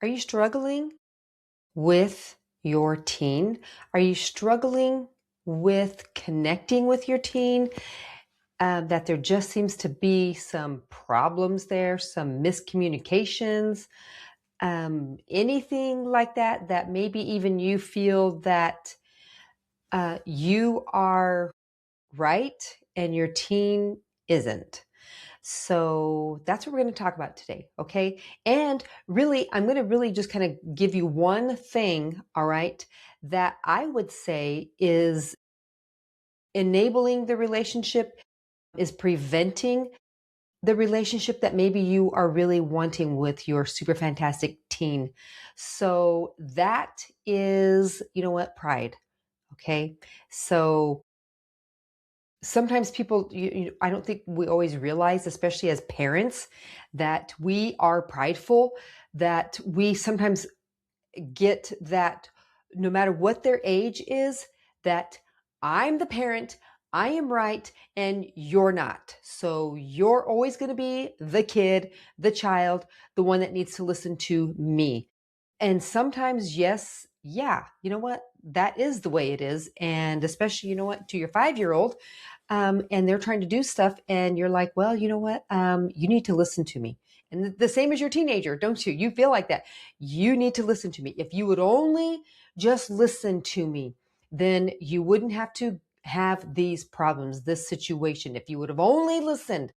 Are you struggling with your teen? Are you struggling with connecting with your teen? That there just seems to be some problems there, some miscommunications, anything like that, that maybe even you feel that you are right and your teen isn't. So that's what we're going to talk about today. Okay. And really, I'm going to really just kind of give you one thing. All right. That I would say is enabling the relationship, is preventing the relationship that maybe you are really wanting with your super fantastic teen. So that is, you know what, pride. Okay. So sometimes people, I don't think we always realize, especially as parents, that we are prideful, that we sometimes get that no matter what their age is, that I'm the parent, I am right, and you're not. So you're always going to be the kid, the child, the one that needs to listen to me. And sometimes, yes, yeah, you know what? That is the way it is. And especially, you know what, to your 5-year old, and they're trying to do stuff, and you're like, well, you know what? You need to listen to me. And the same as your teenager, don't you? You feel like that. You need to listen to me. If you would only just listen to me, then you wouldn't have to have these problems, this situation. If you would have only listened,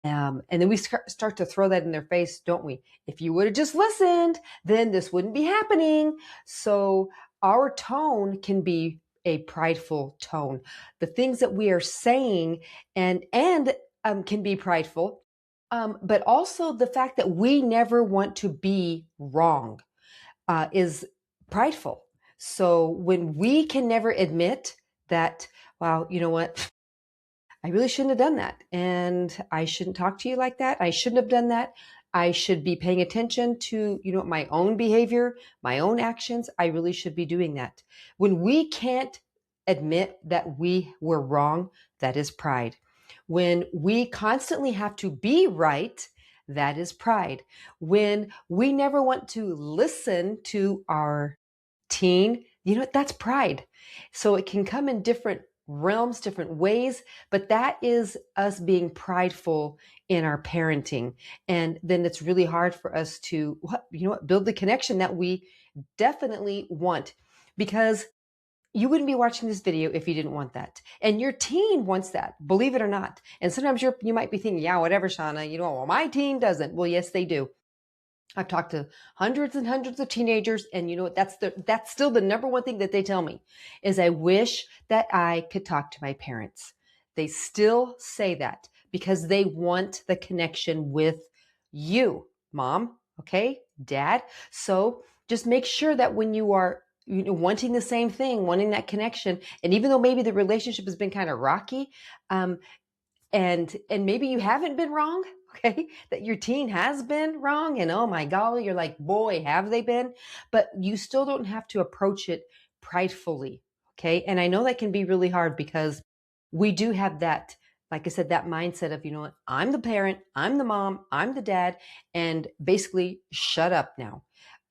and then we start to throw that in their face, don't we? If you would have just listened, then this wouldn't be happening. So our tone can be a prideful tone. The things that we are saying and can be prideful, but also the fact that we never want to be wrong is prideful. So when we can never admit that, wow, you know what? I really shouldn't have done that. And I shouldn't talk to you like that. I shouldn't have done that. I should be paying attention to, my own behavior, my own actions. I really should be doing that. When we can't admit that we were wrong, that is pride. When we constantly have to be right, that is pride. When we never want to listen to our teen, that's pride. So it can come in different realms, different ways, but that is us being prideful in our parenting. And then it's really hard for us to, build the connection that we definitely want, because you wouldn't be watching this video if you didn't want that. And your teen wants that, believe it or not. And sometimes you might be thinking, yeah, whatever, Shauna, well, my teen doesn't. Well, yes, they do. I've talked to hundreds and hundreds of teenagers, and you know what? That's still the number one thing that they tell me is I wish that I could talk to my parents. They still say that because they want the connection with you, mom, okay, dad. So just make sure that when you are wanting the same thing, wanting that connection, and even though maybe the relationship has been kind of rocky, and maybe you haven't been wrong, okay, that your teen has been wrong, and oh my golly, you're like, boy, have they been. But you still don't have to approach it pridefully, okay. And I know that can be really hard because we do have that, like I said, that mindset of, what, I'm the parent, I'm the mom, I'm the dad, and basically shut up now.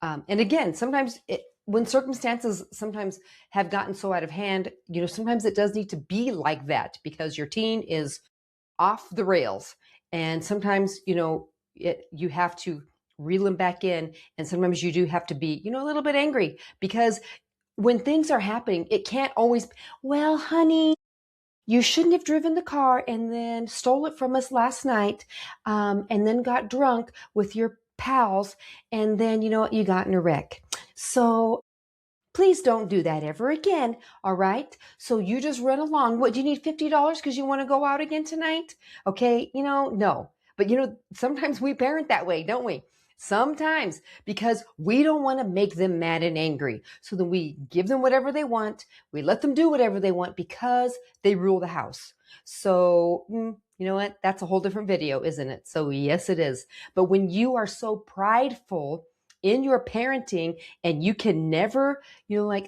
And again, sometimes when circumstances sometimes have gotten so out of hand, sometimes it does need to be like that because your teen is off the rails. And sometimes, you have to reel them back in. And sometimes you do have to be, a little bit angry, because when things are happening, it can't always, well, honey, you shouldn't have driven the car and then stole it from us last night, and then got drunk with your pals. And then, you got in a wreck. So please don't do that ever again. All right. So you just run along. What, do you need $50 because you want to go out again tonight? Okay. No. But sometimes we parent that way, don't we? Sometimes, because we don't want to make them mad and angry. So then we give them whatever they want. We let them do whatever they want because they rule the house. So, you know what? That's a whole different video, isn't it? So yes, it is. But when you are so prideful in your parenting, and you can never,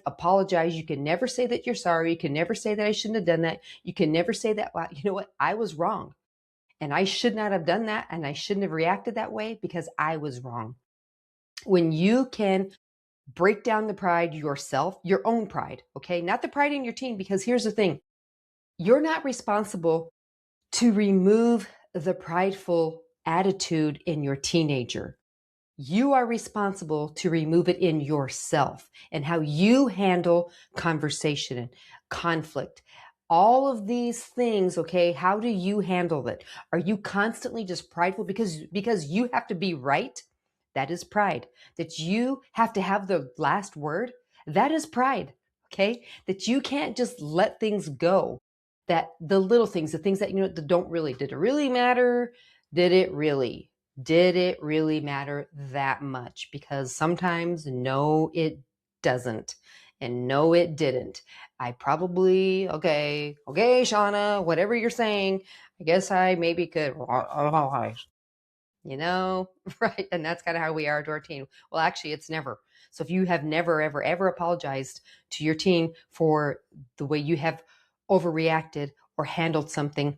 apologize. You can never say that you're sorry. You can never say that I shouldn't have done that. You can never say that, wow, you know what? I was wrong and I should not have done that. And I shouldn't have reacted that way because I was wrong. When you can break down the pride yourself, your own pride, okay? Not the pride in your teen, because here's the thing. You're not responsible to remove the prideful attitude in your teenager. You are responsible to remove it in yourself and how you handle conversation and conflict. All of these things, okay? How do you handle it? Are you constantly just prideful because you have to be right? That is pride. That you have to have the last word? That is pride, okay? That you can't just let things go. That the little things, the things that that don't really, did it really matter? Did it really? Did it really matter that much? Because sometimes, no, it doesn't. And no, it didn't. I probably, okay, Shauna, whatever you're saying, I guess I maybe could, right? And that's kind of how we are to our teen. Well, actually, it's never. So if you have never, ever, ever apologized to your teen for the way you have overreacted or handled something,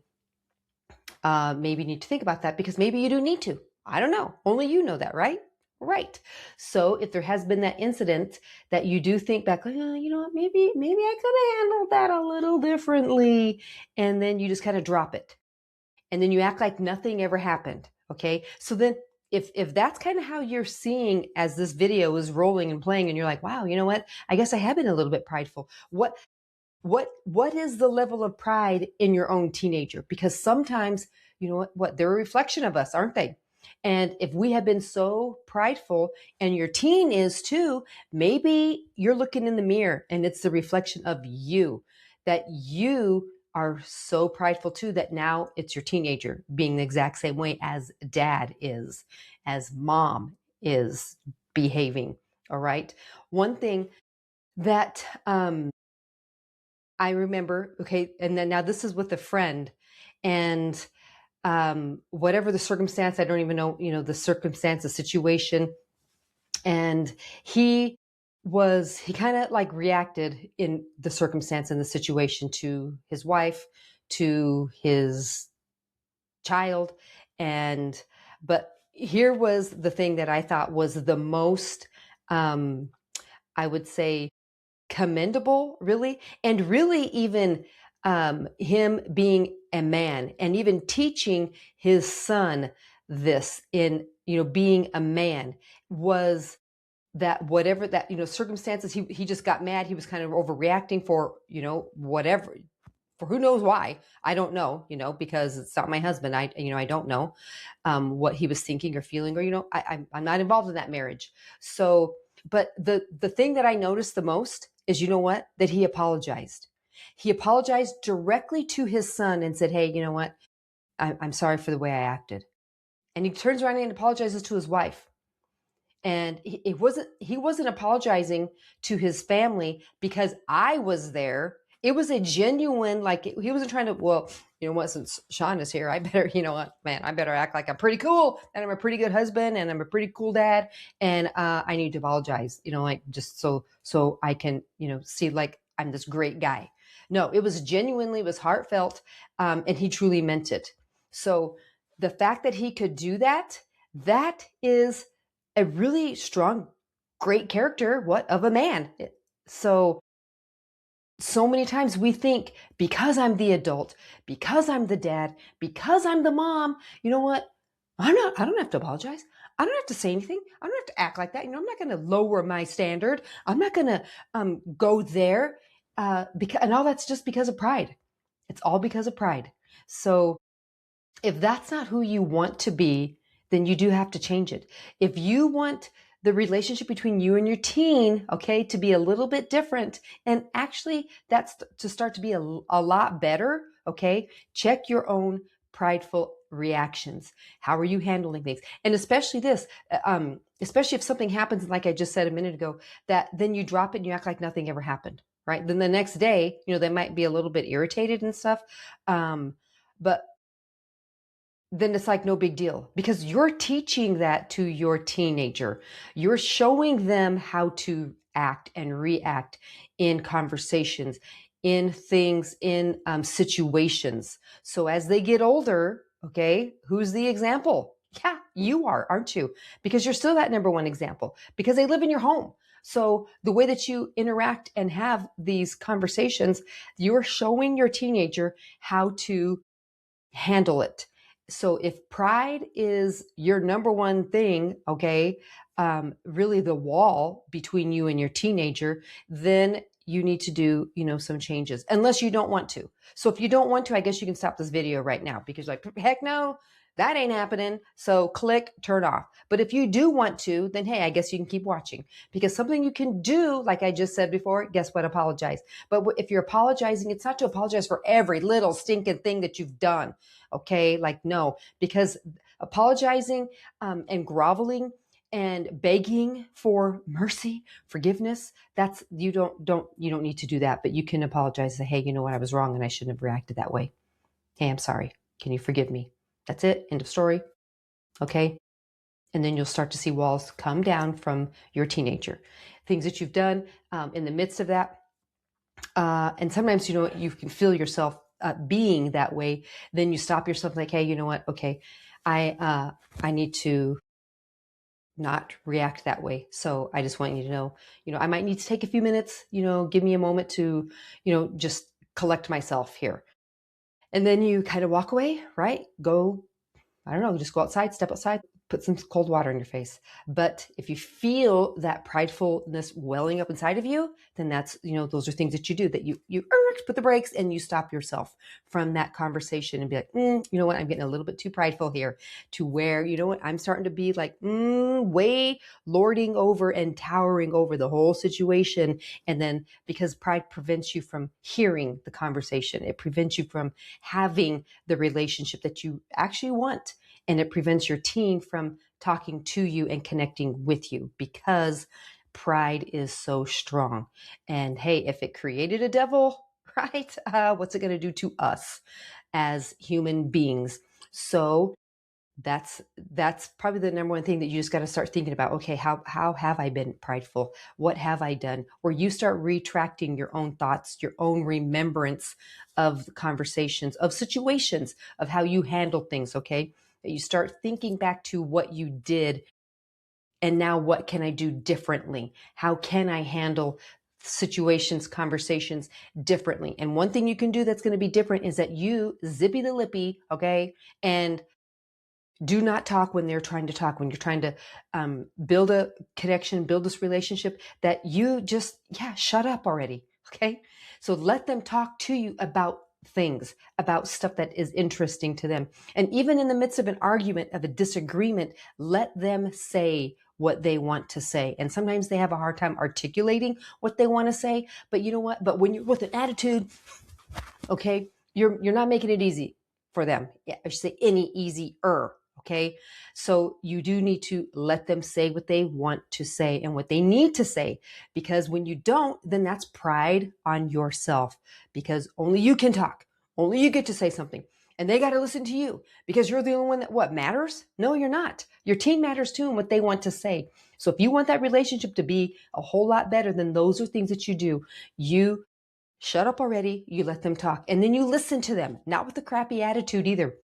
maybe you need to think about that, because maybe you do need to. I don't know. Only you know that, right? Right. So if there has been that incident that you do think back, like, oh, you know what, maybe I could have handled that a little differently. And then you just kind of drop it. And then you act like nothing ever happened. Okay. So then if that's kind of how you're seeing as this video is rolling and playing, and you're like, wow, you know what? I guess I have been a little bit prideful. What is the level of pride in your own teenager? Because sometimes, you know what, they're a reflection of us, aren't they? And if we have been so prideful, and your teen is too, maybe you're looking in the mirror and it's the reflection of you, that you are so prideful too, that now it's your teenager being the exact same way as dad is, as mom is behaving. All right. One thing that I remember, okay, and then now this is with a friend, and whatever the circumstance, I don't even know, the circumstance, the situation, and he kind of like reacted in the circumstance and the situation to his wife, to his child, and but here was the thing that I thought was the most, I would say, commendable, really, and really even him being a man and even teaching his son this in being a man, was that whatever that circumstances, he just got mad, he was kind of overreacting for whatever, for who knows why, I don't know, because it's not my husband, I don't know what he was thinking or feeling, or I'm not involved in that marriage. So but the thing that I noticed the most is, that he apologized. He apologized directly to his son and said, hey, you know what, I'm sorry for the way I acted. And he turns around and apologizes to his wife. And he wasn't apologizing to his family because I was there. It was a genuine, like, he wasn't trying to, well, you know what, since Sean is here, I better, man, I better act like I'm pretty cool and I'm a pretty good husband and I'm a pretty cool dad. And I need to apologize, like, just so I can, see like I'm this great guy. No, it was genuinely, it was heartfelt. And he truly meant it. So the fact that he could do that, that is a really strong, great character, of a man. So many times we think, because I'm the adult, because I'm the dad, because I'm the mom, you know what? I don't have to apologize. I don't have to say anything. I don't have to act like that. I'm not going to lower my standard. I'm not going to go there. And all that's just because of pride. It's all because of pride. So if that's not who you want to be, then you do have to change it. If you want the relationship between you and your teen, okay, to be a little bit different, and actually that's to start to be a lot better, okay, check your own prideful reactions. How are you handling things? And especially this, especially if something happens, like I just said a minute ago, that then you drop it and you act like nothing ever happened, right? Then the next day, they might be a little bit irritated and stuff. But then it's like no big deal, because you're teaching that to your teenager. You're showing them how to act and react in conversations, in things, in situations. So as they get older, okay, who's the example? Yeah, You are, aren't you? Because you're still that number one example, because they live in your home. So the way that you interact and have these conversations, you're showing your teenager how to handle it. So if pride is your number one thing, okay, really the wall between you and your teenager, then you need to do, some changes, unless you don't want to. So if you don't want to, I guess you can stop this video right now, because like, heck no, that ain't happening. So click, turn off. But if you do want to, then hey, I guess you can keep watching, because something you can do, like I just said before, guess what? Apologize. But if you're apologizing, it's not to apologize for every little stinking thing that you've done. Okay. Like, no, because apologizing and groveling and begging for mercy, forgiveness, that's, you don't need to do that, but you can apologize and say, hey, you know what? I was wrong and I shouldn't have reacted that way. Hey, I'm sorry. Can you forgive me? That's it. End of story. Okay. And then you'll start to see walls come down from your teenager, things that you've done in the midst of that. And sometimes, you can feel yourself being that way. Then you stop yourself like, hey, you know what? Okay. I need to not react that way. So I just want you to know, I might need to take a few minutes, give me a moment to, just collect myself here. And then you kind of walk away, right? Go, I don't know, just go outside, step outside, put some cold water in your face. But if you feel that pridefulness welling up inside of you, then that's, those are things that you do, that you put the brakes and you stop yourself from that conversation and be like, you know what, I'm getting a little bit too prideful here, to where, you know what, I'm starting to be like, way lording over and towering over the whole situation. And then because pride prevents you from hearing the conversation, it prevents you from having the relationship that you actually want. And it prevents your teen from talking to you and connecting with you, because pride is so strong. And hey, if it created a devil, right? What's it going to do to us as human beings? So that's probably the number one thing that you just got to start thinking about. Okay, how have I been prideful? What have I done? Where you start retracting your own thoughts, your own remembrance of conversations, of situations, of how you handle things. Okay, that you start thinking back to what you did, and now what can I do differently? How can I handle situations, conversations differently? And one thing you can do that's going to be different is that you zippy the lippy, okay, and do not talk when they're trying to talk, when you're trying to build a connection, build this relationship, that you just, shut up already. Okay. So let them talk to you about things, about stuff that is interesting to them. And even in the midst of an argument, of a disagreement, let them say what they want to say. And sometimes they have a hard time articulating what they want to say, but you know what? But when you're with an attitude, okay, you're not making it easy for them. Yeah, I should say any easier. Okay. So you do need to let them say what they want to say and what they need to say, because when you don't, then that's pride on yourself, because only you can talk. Only you get to say something, and they got to listen to you because you're the only one that what matters. No, you're not. Your team matters too, and what they want to say. So if you want that relationship to be a whole lot better, then those are things that you do. You shut up already. You let them talk, and then you listen to them, not with a crappy attitude either,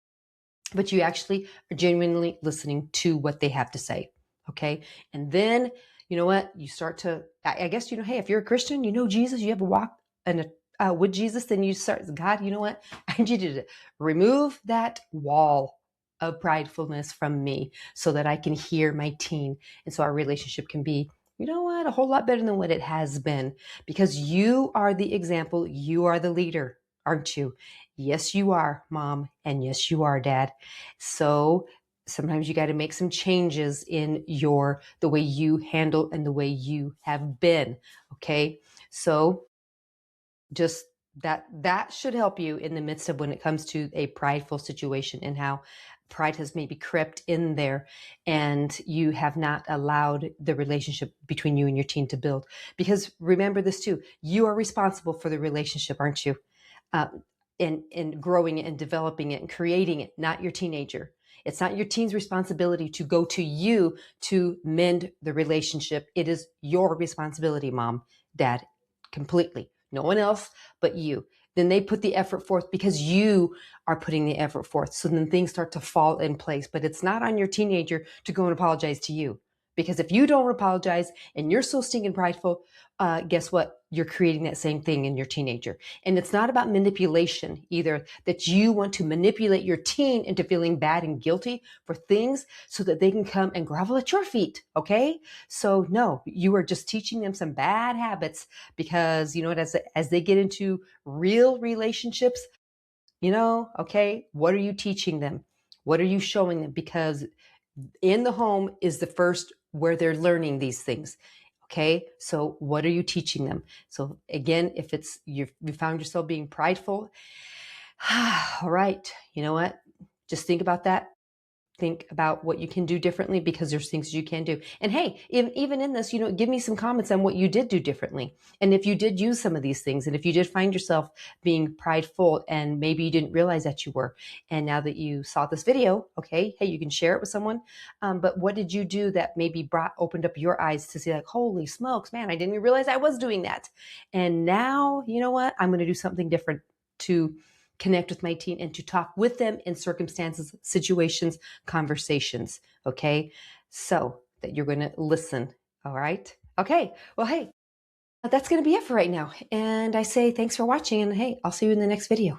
but you actually are genuinely listening to what they have to say. Okay. And then, you know what? You start to, I guess, hey, if you're a Christian, Jesus, you have a walk with Jesus, then you start, God, you know what? I need you to remove that wall of pridefulness from me so that I can hear my teen. And so our relationship can be, you know what, a whole lot better than what it has been, because you are the example. You are the leader, aren't you? Yes, you are, Mom. And yes, you are, Dad. So sometimes you got to make some changes in the way you handle and the way you have been. Okay. So just that should help you in the midst of when it comes to a prideful situation, and how pride has maybe crept in there and you have not allowed the relationship between you and your teen to build. Because remember this too, you are responsible for the relationship, aren't you? Uh, in growing it and developing it and creating it, not your teenager. It's not your teen's responsibility to go to you to mend the relationship. It is your responsibility, Mom, Dad, completely. No one else but you. then they put the effort forth because you are putting the effort forth. So then things start to fall in place. But it's not on your teenager to go and apologize to you. Because if you don't apologize and you're so stinking prideful, guess what? You're creating that same thing in your teenager. And it's not about manipulation either, that you want to manipulate your teen into feeling bad and guilty for things so that they can come and grovel at your feet. Okay. So no, you are just teaching them some bad habits because you know what, as they get into real relationships, okay, what are you teaching them? What are you showing them? Because in the home is the first where they're learning these things. Okay, so what are you teaching them? So again, if it's you found yourself being prideful, all right, you know what? Just think about that. Think about what you can do differently because there's things you can do. And hey, even in this, give me some comments on what you did do differently. And if you did use some of these things, and if you did find yourself being prideful and maybe you didn't realize that you were, and now that you saw this video, okay, hey, you can share it with someone. But what did you do that maybe opened up your eyes to see like, holy smokes, man, I didn't even realize I was doing that. And now, you know what? I'm going to do something different to connect with my teen and to talk with them in circumstances, situations, conversations. Okay. So that you're going to listen. All right. Okay. Well, hey, that's going to be it for right now. And I say thanks for watching. And hey, I'll see you in the next video.